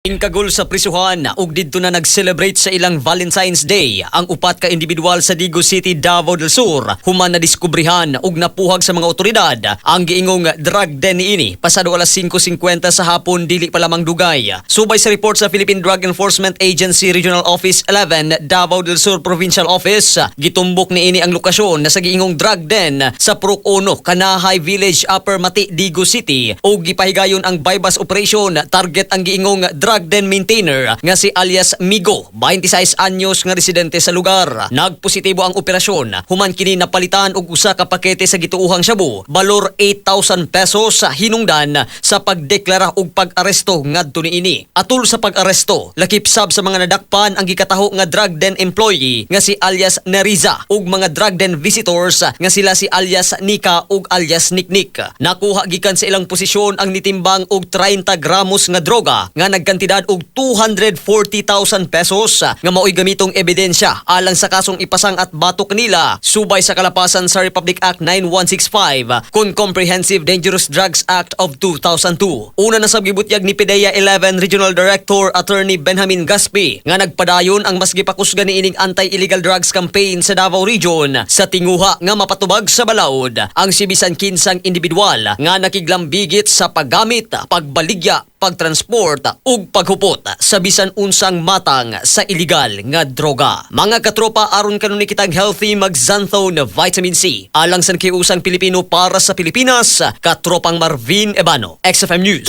Ingkagol sa prisuhan ug didto na nag-celebrate sa ilang Valentine's Day ang upat ka individual sa Digo City, Davao del Sur human na diskubrihan ug napuhag sa mga otoridad ang giingong drug den niini pasado alas 5:50 sa hapon dili pa lamang dugay. Subay sa report sa Philippine Drug Enforcement Agency Regional Office 11 Davao del Sur Provincial Office, gitumbok niini ang lokasyon na sa giingong drug den sa Purok 1 Kanahay Village, Upper Mati, Digo City ug gipahigayon ang bypass operation. Target ang giingong drug den maintainer nga si alias Migo, 26 anyos nga residente sa lugar. Nagpositibo ang operasyon human kini napalitan og usa ka pakete sa gituuhang shabu, balor 8,000 pesos sa hinungdan sa pagdeklara og pag-aresto ngadto niini. Atul sa pag-aresto, lakip sab sa mga nadakpan ang gikataho nga drug den employee nga si alias Neriza ug mga drug den visitors nga sila si alias Nika ug alias Niknik. Nakuha gikan sa ilang posisyon ang nitimbang og 30 gramos nga droga nga nagkantidad og 240,000 pesos nga mao'y gamitong ebidensya alang sa kasong ipasang at batok nila subay sa kalapasan sa Republic Act 9165 kun Comprehensive Dangerous Drugs Act of 2002. Una na sa gibutyag ni PDEA 11 Regional Director Attorney Benjamin Gaspi nga nagpadayon ang mas gipakusgan niining anti-illegal drugs campaign sa Davao Region sa tinguha nga mapatubag sa balaod ang si bisan kinsang individual nga nakiglambigit sa paggamit, pagbaligya, pagtransport ug paghupot sa bisan unsang matang sa illegal nga droga. Mga katropa, aron kanuni kitang healthy mag-Xanthone Vitamin C. Alang sa kiusang Pilipino para sa Pilipinas, katropang Marvin Ebano, XFM News.